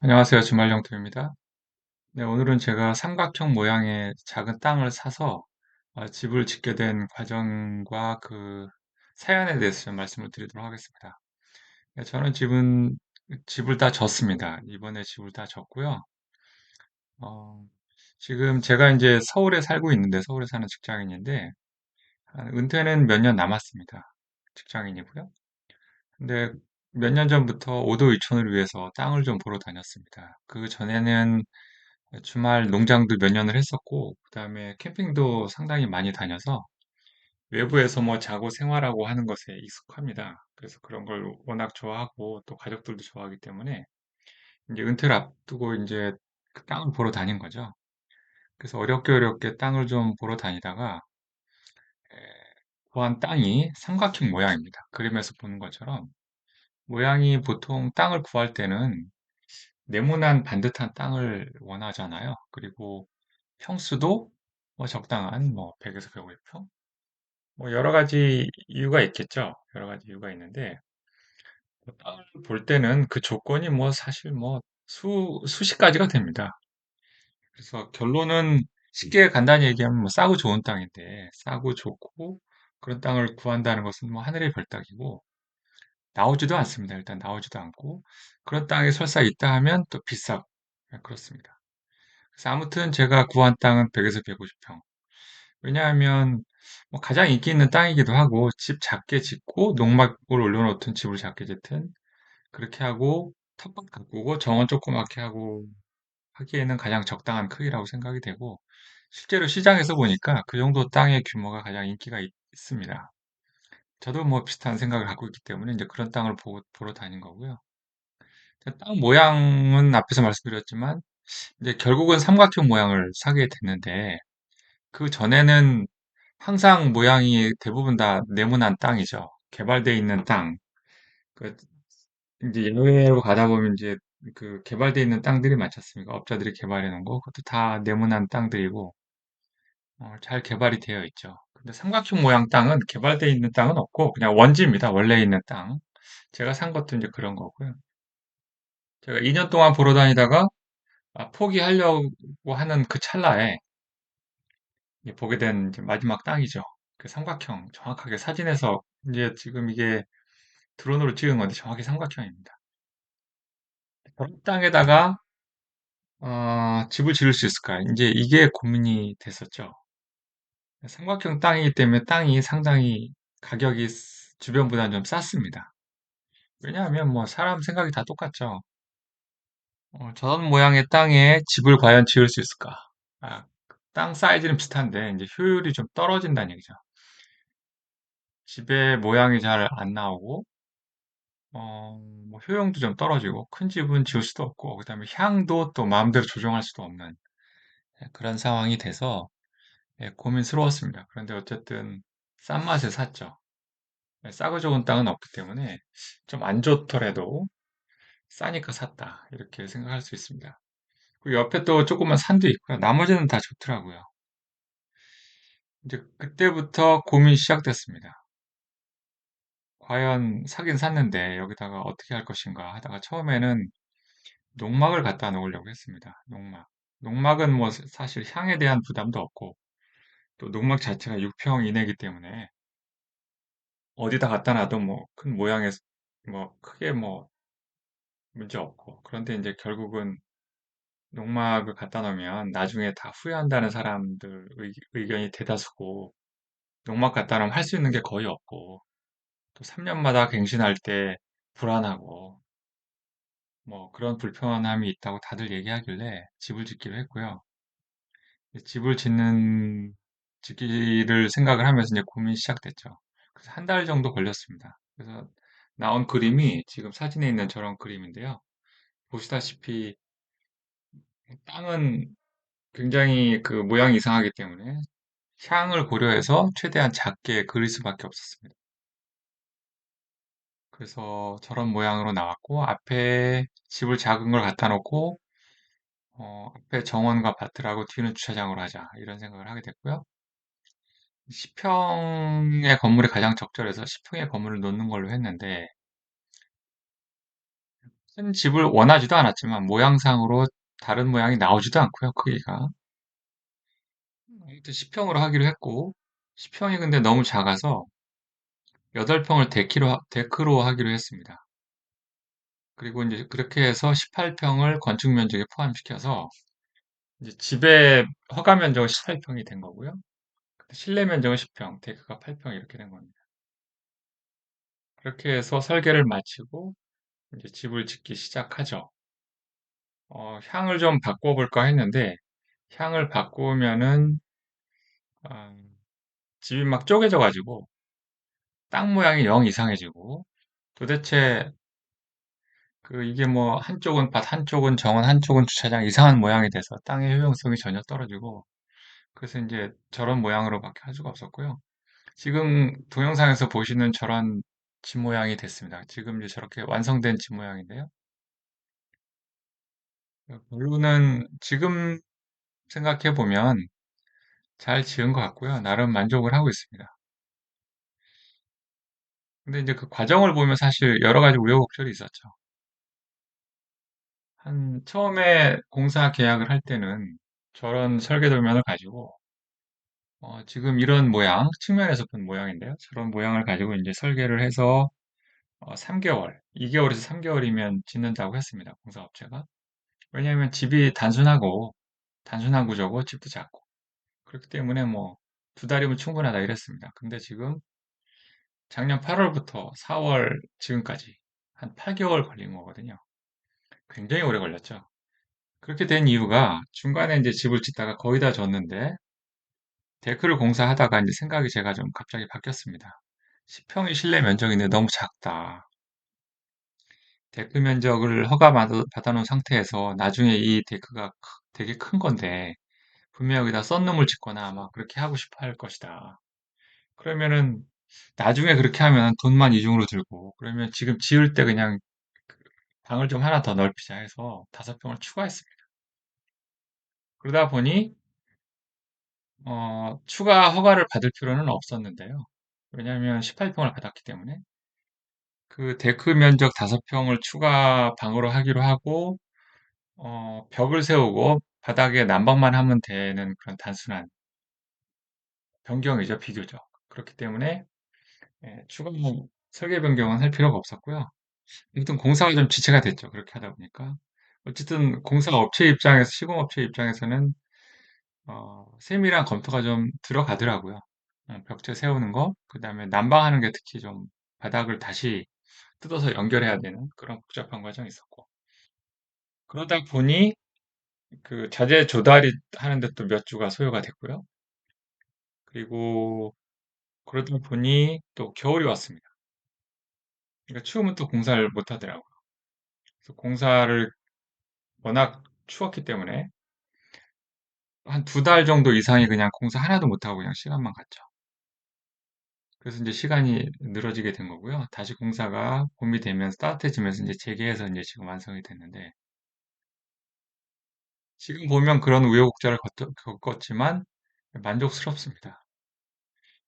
안녕하세요. 주말영토입니다. 네, 오늘은 제가 삼각형 모양의 작은 땅을 사서 집을 짓게 된 과정과 그 사연에 대해서 좀 말씀을 드리도록 하겠습니다. 네, 저는 집을 다 졌습니다. 이번에 집을 다 졌고요. 어, 지금 제가 이제 서울에 살고 있는데, 서울에 사는 직장인인데, 은퇴는 몇 년 남았습니다. 직장인이고요. 근데 몇 년 전부터 오도 이촌을 위해서 땅을 좀 보러 다녔습니다. 그 전에는 주말 농장도 몇 년을 했었고, 그다음에 캠핑도 상당히 많이 다녀서 외부에서 뭐 자고 생활하고 하는 것에 익숙합니다. 그래서 그런 걸 워낙 좋아하고 또 가족들도 좋아하기 때문에 이제 은퇴를 앞두고 이제 그 땅을 보러 다닌 거죠. 그래서 어렵게 어렵게 땅을 좀 보러 다니다가 에, 구한 땅이 삼각형 모양입니다. 그림에서 보는 것처럼 모양이 보통 땅을 구할 때는 네모난 반듯한 땅을 원하잖아요. 그리고 평수도 뭐 적당한 뭐 100에서 150평? 뭐 여러 가지 이유가 있겠죠. 여러 가지 이유가 있는데 뭐 땅을 볼 때는 그 조건이 뭐 사실 뭐 수십 가지가 됩니다. 그래서 결론은 쉽게 간단히 얘기하면 뭐 싸고 좋은 땅인데 싸고 좋고 그런 땅을 구한다는 것은 뭐 하늘의 별따기고 나오지도 않습니다. 일단 나오지도 않고 그런 땅이 설사 있다 하면 또 비싸고 그렇습니다. 그래서 아무튼 제가 구한 땅은 100에서 150평. 왜냐하면 뭐 가장 인기 있는 땅이기도 하고 집 작게 짓고 농막을 올려놓든 집을 작게 짓든 그렇게 하고 텃밭 가꾸고 정원 조그맣게 하고 하기에는 가장 적당한 크기라고 생각이 되고 실제로 시장에서 보니까 그 정도 땅의 규모가 가장 인기가 있습니다. 저도 뭐 비슷한 생각을 갖고 있기 때문에 이제 그런 땅을 보러 다닌 거고요. 땅 모양은 앞에서 말씀드렸지만 이제 결국은 삼각형 모양을 사게 됐는데 그 전에는 항상 모양이 대부분 다 네모난 땅이죠. 개발되어 있는 땅. 그 이제 야외로 가다 보면 이제 그 개발되어 있는 땅들이 많지 않습니까? 업자들이 개발해 놓은 거. 그것도 다 네모난 땅들이고 잘 개발이 되어 있죠. 근데 삼각형 모양 땅은 개발되어 있는 땅은 없고 그냥 원지입니다. 원래 있는 땅. 제가 산 것도 이제 그런 거고요. 제가 2년 동안 보러 다니다가 포기하려고 하는 그 찰나에 이제 보게 된 이제 마지막 땅이죠. 그 삼각형 정확하게 사진에서 이제 지금 이게 드론으로 찍은 건데 정확히 삼각형입니다. 그런 땅에다가 집을 지을 수 있을까? 이제 이게 고민이 됐었죠. 삼각형 땅이기 때문에 땅이 상당히 가격이 주변보다는 좀 쌌습니다. 왜냐하면 뭐 사람 생각이 다 똑같죠. 저런 모양의 땅에 집을 과연 지을 수 있을까? 땅 사이즈는 비슷한데 이제 효율이 좀 떨어진다는 얘기죠. 집의 모양이 잘 안 나오고 뭐 효용도 좀 떨어지고 큰 집은 지을 수도 없고 그다음에 향도 또 마음대로 조정할 수도 없는 그런 상황이 돼서 고민스러웠습니다. 그런데 어쨌든 싼 맛에 샀죠. 싸고 좋은 땅은 없기 때문에 좀 안 좋더라도 싸니까 샀다 이렇게 생각할 수 있습니다. 그 옆에 또 조그만 산도 있고요. 나머지는 다 좋더라고요. 이제 그때부터 고민이 시작됐습니다. 과연 사긴 샀는데 여기다가 어떻게 할 것인가 하다가 처음에는 농막을 갖다 놓으려고 했습니다. 농막. 농막은 뭐 사실 향에 대한 부담도 없고 또 농막 자체가 6평 이내이기 때문에 어디다 갖다 놔도 뭐 큰 모양의 뭐 크게 뭐 문제 없고 그런데 이제 결국은 농막을 갖다 놓으면 나중에 다 후회한다는 사람들 의견이 대다수고 농막 갖다 놓으면 할 수 있는 게 거의 없고 또 3년마다 갱신할 때 불안하고 뭐 그런 불편함이 있다고 다들 얘기하길래 집을 짓기로 했고요. 집을 짓기를 생각을 하면서 이제 고민이 시작됐죠. 그래서 한 달 정도 걸렸습니다. 그래서 나온 그림이 지금 사진에 있는 저런 그림인데요. 보시다시피 땅은 굉장히 그 모양이 이상하기 때문에 향을 고려해서 최대한 작게 그릴 수밖에 없었습니다. 그래서 저런 모양으로 나왔고 앞에 집을 작은 걸 갖다 놓고 앞에 정원과 밭을 하고 뒤는 주차장으로 하자 이런 생각을 하게 됐고요. 10평의 건물이 가장 적절해서 10평의 건물을 놓는 걸로 했는데 큰 집을 원하지도 않았지만 모양상으로 다른 모양이 나오지도 않고요, 크기가. 아무튼 10평으로 하기로 했고, 10평이 근데 너무 작아서 8평을 데크로 하기로 했습니다. 그리고 이제 그렇게 해서 18평을 건축 면적에 포함시켜서 이제 집의 허가 면적은 18평이 된 거고요. 실내 면적은 10평, 데크가 8평 이렇게 된 겁니다. 그렇게 해서 설계를 마치고 이제 집을 짓기 시작하죠. 향을 좀 바꿔볼까 했는데 향을 바꾸면은 어, 집이 막 쪼개져 가지고 땅 모양이 영 이상해지고 도대체 이게 뭐 한쪽은 밭, 한쪽은 정원, 한쪽은 주차장 이상한 모양이 돼서 땅의 효용성이 전혀 떨어지고 그래서 이제 저런 모양으로밖에 할 수가 없었고요. 지금 동영상에서 보시는 저런 집 모양이 됐습니다. 지금 이제 저렇게 완성된 집 모양인데요. 결론은 지금 생각해 보면 잘 지은 것 같고요. 나름 만족을 하고 있습니다. 근데 이제 그 과정을 보면 사실 여러 가지 우여곡절이 있었죠. 처음에 공사 계약을 할 때는 저런 설계 도면을 가지고 지금 이런 모양, 측면에서 본 모양인데요. 저런 모양을 가지고 이제 설계를 해서 3개월, 2개월에서 3개월이면 짓는다고 했습니다. 공사업체가. 왜냐하면 집이 단순한 구조고 집도 작고 그렇기 때문에 뭐 2달이면 충분하다 이랬습니다. 근데 지금 작년 8월부터 4월 지금까지 한 8개월 걸린 거거든요. 굉장히 오래 걸렸죠. 그렇게 된 이유가 중간에 이제 집을 짓다가 거의 다 졌는데 데크를 공사하다가 이제 생각이 제가 좀 갑자기 바뀌었습니다. 10평이 실내 면적인데 너무 작다. 데크 면적을 받아놓은 상태에서 나중에 이 데크가 되게 큰 건데 분명히 여기다 썬룸을 짓거나 아마 그렇게 하고 싶어 할 것이다. 그러면은 나중에 그렇게 하면 돈만 이중으로 들고 그러면 지금 지을 때 그냥 방을 좀 하나 더 넓히자 해서 5평을 추가했습니다. 그러다 보니 추가 허가를 받을 필요는 없었는데요. 왜냐하면 18평을 받았기 때문에 그 데크 면적 5평을 추가 방으로 하기로 하고 벽을 세우고 바닥에 난방만 하면 되는 그런 단순한 변경이죠, 비교적. 그렇기 때문에 추가 설계 변경은 할 필요가 없었고요. 아무튼 공사가 좀 지체가 됐죠. 그렇게 하다 보니까. 어쨌든 공사업체 입장에서, 시공업체 입장에서는 세밀한 검토가 좀 들어가더라고요. 벽체 세우는 거, 그 다음에 난방하는 게 특히 좀 바닥을 다시 뜯어서 연결해야 되는 그런 복잡한 과정이 있었고. 그러다 보니 그 자재 조달이 하는데 또 몇 주가 소요가 됐고요. 그리고 그러다 보니 또 겨울이 왔습니다. 그러니까 추우면 또 공사를 못 하더라고요. 그래서 공사를 워낙 추웠기 때문에 한 2달 정도 이상이 그냥 공사 하나도 못하고 그냥 시간만 갔죠. 그래서 이제 시간이 늘어지게 된 거고요. 다시 공사가 봄이 되면서 따뜻해지면서 이제 재개해서 이제 지금 완성이 됐는데 지금 보면 그런 우여곡절을 겪었지만 만족스럽습니다.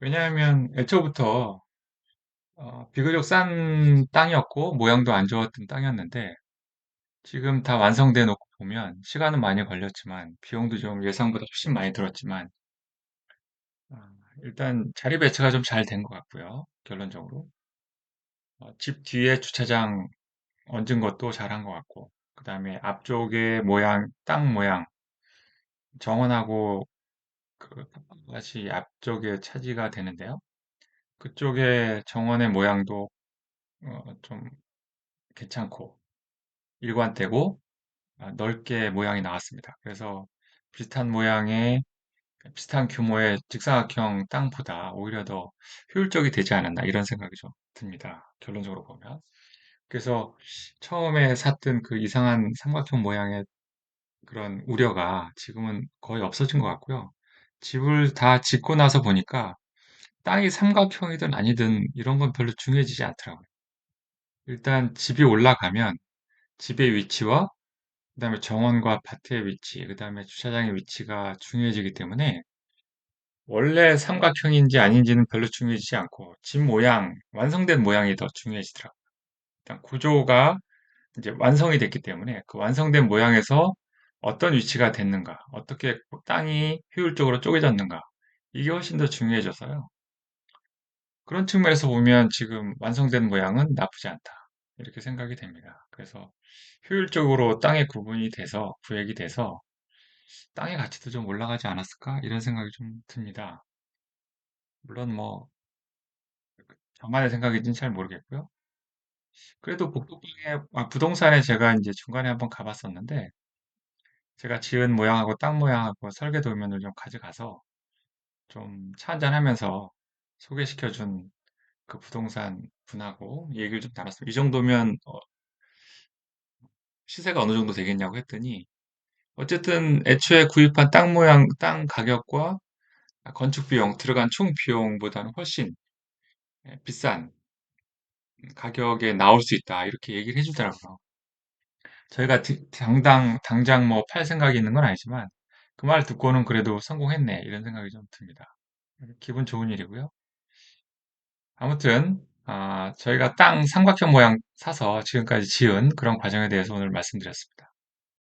왜냐하면 애초부터 비교적 싼 땅이었고 모양도 안 좋았던 땅이었는데 지금 다 완성돼 놓고 보면 시간은 많이 걸렸지만 비용도 좀 예상보다 훨씬 많이 들었지만 일단 자리 배치가 좀 잘 된 것 같고요. 결론적으로 집 뒤에 주차장 얹은 것도 잘한 것 같고 그 다음에 앞쪽의 모양, 땅 모양 정원하고 그 같이 앞쪽에 차지가 되는데요. 그쪽에 정원의 모양도 좀 괜찮고 일관되고 넓게 모양이 나왔습니다. 그래서 비슷한 모양의 비슷한 규모의 직사각형 땅보다 오히려 더 효율적이 되지 않았나 이런 생각이 좀 듭니다. 결론적으로 보면. 그래서 처음에 샀던 그 이상한 삼각형 모양의 그런 우려가 지금은 거의 없어진 것 같고요. 집을 다 짓고 나서 보니까 땅이 삼각형이든 아니든 이런 건 별로 중요해지지 않더라고요. 일단 집이 올라가면 집의 위치와 그다음에 정원과 밭의 위치, 그다음에 주차장의 위치가 중요해지기 때문에 원래 삼각형인지 아닌지는 별로 중요해지지 않고 집 모양, 완성된 모양이 더 중요해지더라고요. 일단 구조가 이제 완성이 됐기 때문에 그 완성된 모양에서 어떤 위치가 됐는가, 어떻게 땅이 효율적으로 쪼개졌는가, 이게 훨씬 더 중요해져서요. 그런 측면에서 보면 지금 완성된 모양은 나쁘지 않다. 이렇게 생각이 됩니다. 그래서 효율적으로 땅의 구분이 돼서, 구획이 돼서 땅의 가치도 좀 올라가지 않았을까? 이런 생각이 좀 듭니다. 물론 뭐, 저만의 생각인지는 잘 모르겠고요. 그래도 복도방에, 부동산에 제가 이제 중간에 한번 가봤었는데, 제가 지은 모양하고 땅 모양하고 설계 도면을 좀 가져가서 좀 차 한잔 하면서 소개시켜준 그 부동산 분하고 얘기를 좀 나눴어요. 이 정도면 시세가 어느 정도 되겠냐고 했더니 어쨌든 애초에 구입한 땅 모양, 땅 가격과 건축 비용, 들어간 총 비용보다는 훨씬 비싼 가격에 나올 수 있다. 이렇게 얘기를 해주더라고요. 저희가 당장 뭐 팔 생각이 있는 건 아니지만 그 말 듣고는 그래도 성공했네. 이런 생각이 좀 듭니다. 기분 좋은 일이고요. 아무튼, 저희가 땅 삼각형 모양 사서 지금까지 지은 그런 과정에 대해서 오늘 말씀드렸습니다.